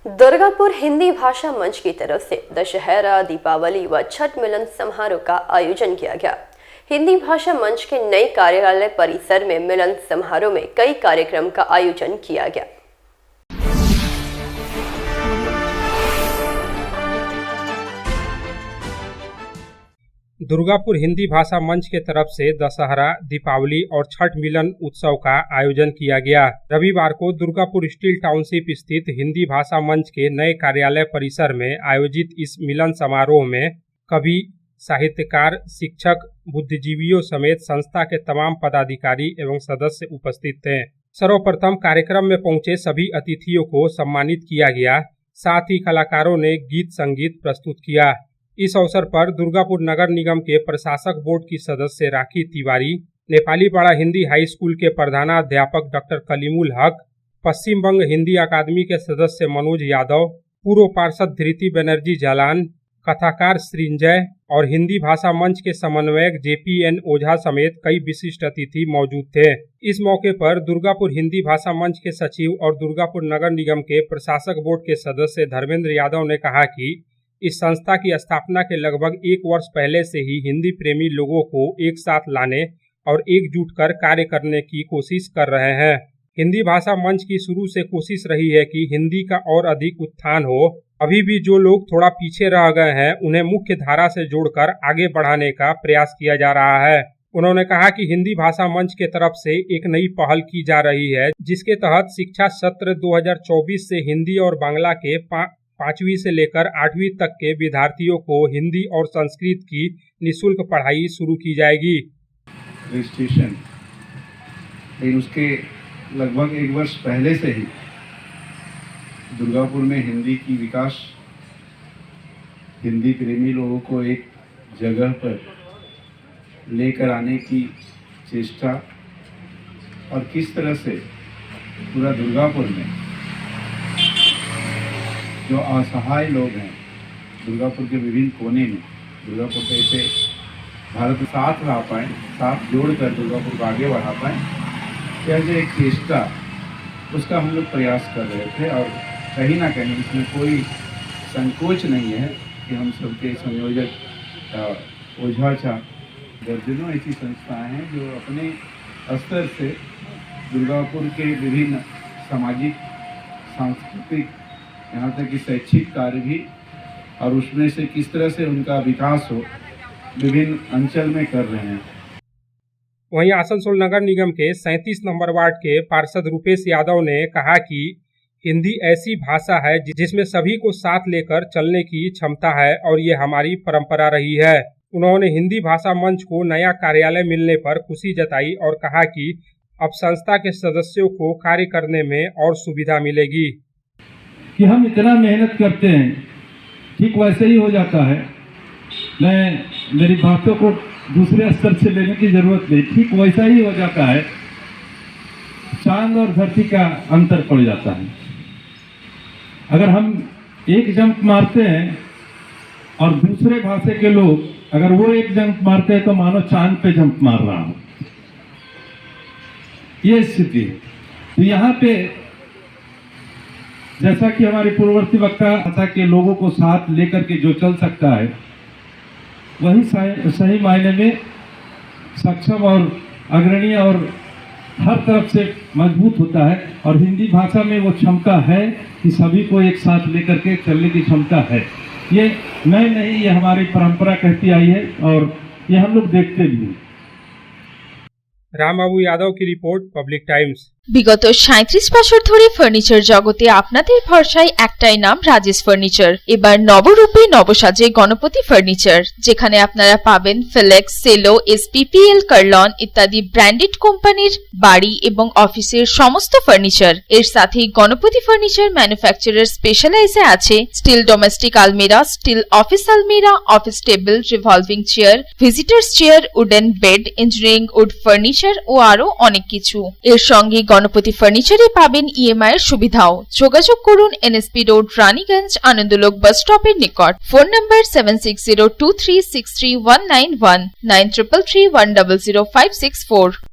दुर्गापुर हिंदी भाषा मंच की तरफ से दशहरा, दीपावली व छठ मिलन समारोह का आयोजन किया गया। हिंदी भाषा मंच के नए कार्यालय परिसर में मिलन समारोह में कई कार्यक्रम का आयोजन किया गया। दुर्गापुर हिंदी भाषा मंच के तरफ से दशहरा, दीपावली और छठ मिलन उत्सव का आयोजन किया गया। रविवार को दुर्गापुर स्टील टाउनशिप स्थित हिंदी भाषा मंच के नए कार्यालय परिसर में आयोजित इस मिलन समारोह में कवि, साहित्यकार, शिक्षक, बुद्धिजीवियों समेत संस्था के तमाम पदाधिकारी एवं सदस्य उपस्थित थे। सर्वप्रथम कार्यक्रम में पहुंचे सभी अतिथियों को सम्मानित किया गया। साथ ही कलाकारों ने गीत संगीत प्रस्तुत किया। इस अवसर पर दुर्गापुर नगर निगम के प्रशासक बोर्ड की सदस्य राखी तिवारी, नेपाली पाड़ा हिंदी हाई स्कूल के प्रधानाध्यापक डॉक्टर कलीमुल हक, पश्चिम बंग हिंदी अकादमी के सदस्य मनोज यादव, पूर्व पार्षद धृति बनर्जी जालान, कथाकार सृंजय और हिंदी भाषा मंच के समन्वयक JPN ओझा समेत कई विशिष्ट अतिथि मौजूद थे। इस मौके पर दुर्गापुर हिंदी भाषा मंच के सचिव और दुर्गापुर नगर निगम के प्रशासक बोर्ड के सदस्य धर्मेंद्र यादव ने कहा कि इस संस्था की स्थापना के लगभग 1 वर्ष पहले से ही हिंदी प्रेमी लोगों को एक साथ लाने और एकजुट कर कार्य करने की कोशिश कर रहे हैं। हिंदी भाषा मंच की शुरू से कोशिश रही है कि हिंदी का और अधिक उत्थान हो। अभी भी जो लोग थोड़ा पीछे रह गए हैं उन्हें मुख्य धारा से जोड़कर आगे बढ़ाने का प्रयास किया जा रहा है। उन्होंने कहा कि हिंदी भाषा मंच के तरफ से एक नई पहल की जा रही है, जिसके तहत शिक्षा सत्र 2024 से हिंदी और बांग्ला के 5वीं से लेकर 8वीं तक के विद्यार्थियों को हिंदी और संस्कृत की निःशुल्क पढ़ाई शुरू की जाएगी। रजिस्ट्रेशन लेकिन उसके लगभग 1 वर्ष पहले से ही दुर्गापुर में हिंदी की विकास, हिंदी प्रेमी लोगों को एक जगह पर लेकर आने की चेष्टा और किस तरह से पूरा दुर्गापुर में जो असहाय लोग हैं, दुर्गापुर के विभिन्न कोने में, दुर्गापुर के ऐसे भारत के साथ रह पाएँ, साथ जोड़कर दुर्गापुर को आगे बढ़ा पाएँ, यह जो एक चेष्टा उसका हम लोग प्रयास कर रहे थे। और कहीं ना कहीं इसमें कोई संकोच नहीं है कि हम सबके संयोजक ओझा चा दर्जनों ऐसी संस्थाएं हैं जो अपने स्तर से दुर्गापुर के विभिन्न सामाजिक, सांस्कृतिक, यहाँ तक कि शैक्षिक कार्य भी, और उसमें से किस तरह से उनका विकास हो, विभिन्न अंचल में कर रहे हैं। वहीं आसनसोल नगर निगम के 37 नंबर वार्ड के पार्षद रूपेश यादव ने कहा कि हिंदी ऐसी भाषा है जिसमें सभी को साथ लेकर चलने की क्षमता है और ये हमारी परंपरा रही है। उन्होंने हिंदी भाषा मंच को नया कार्यालय मिलने पर खुशी जताई और कहा कि अब संस्था के सदस्यों को कार्य करने में और सुविधा मिलेगी। कि हम इतना मेहनत करते हैं, ठीक वैसे ही हो जाता है। मैं मेरी बातों को दूसरे स्तर से लेने की जरूरत नहीं, ठीक वैसा ही हो जाता है। चांद और धरती का अंतर पड़ जाता है। अगर हम एक जंप मारते हैं और दूसरे भाषा के लोग अगर वो एक जंप मारते हैं तो मानो चांद पे जंप मार रहा हो, ये स्थिति है। तो यहाँ पे जैसा कि हमारे पूर्ववर्ती वक्ता भाषा के लोगों को साथ लेकर के जो चल सकता है, वही सही मायने में सक्षम और अग्रणी और हर तरफ से मजबूत होता है। और हिंदी भाषा में वो क्षमता है कि सभी को एक साथ लेकर के चलने की क्षमता है। ये मैं नहीं, ये हमारी परंपरा कहती आई है और ये हम लोग देखते भी हैं। রামবাবু यादव की रिपोर्ट, पब्लिक टाइम्स। বিগত ৩৭ বছর ধরে ফার্নিচার জগতে আপনাদের ভরসায় একটাই নাম, রাজেশ ফার্নিচার। এবার নবরূপে নবসাজে গণপতি ফার্নিচার, যেখানে আপনারা পাবেন ফিলেক্স, সেলো, SPPL, কার্লন ইত্যাদি ব্র্যান্ডেড কোম্পানির বাড়ি এবং অফিসের সমস্ত ফার্নিচার। এর সাথে গণপতি ফার্নিচার ম্যানুফ্যাকচারার স্পেশালাইজে আছে স্টিল ডোমেস্টিক আলমিরা, স্টিল অফিস আলমিরা, office table, revolving chair, visitors chair, wooden bed, engineering wood furniture ও আরো অনেক কিছু। এর সঙ্গে গণপতি ফার্নিচারে পাবেন EMI এর সুবিধাও। যোগাযোগ করুন NSP রোড, রানীগঞ্জ, আনন্দলোক বাস স্টপের নিকট। Phone number 7602363191 9333100564।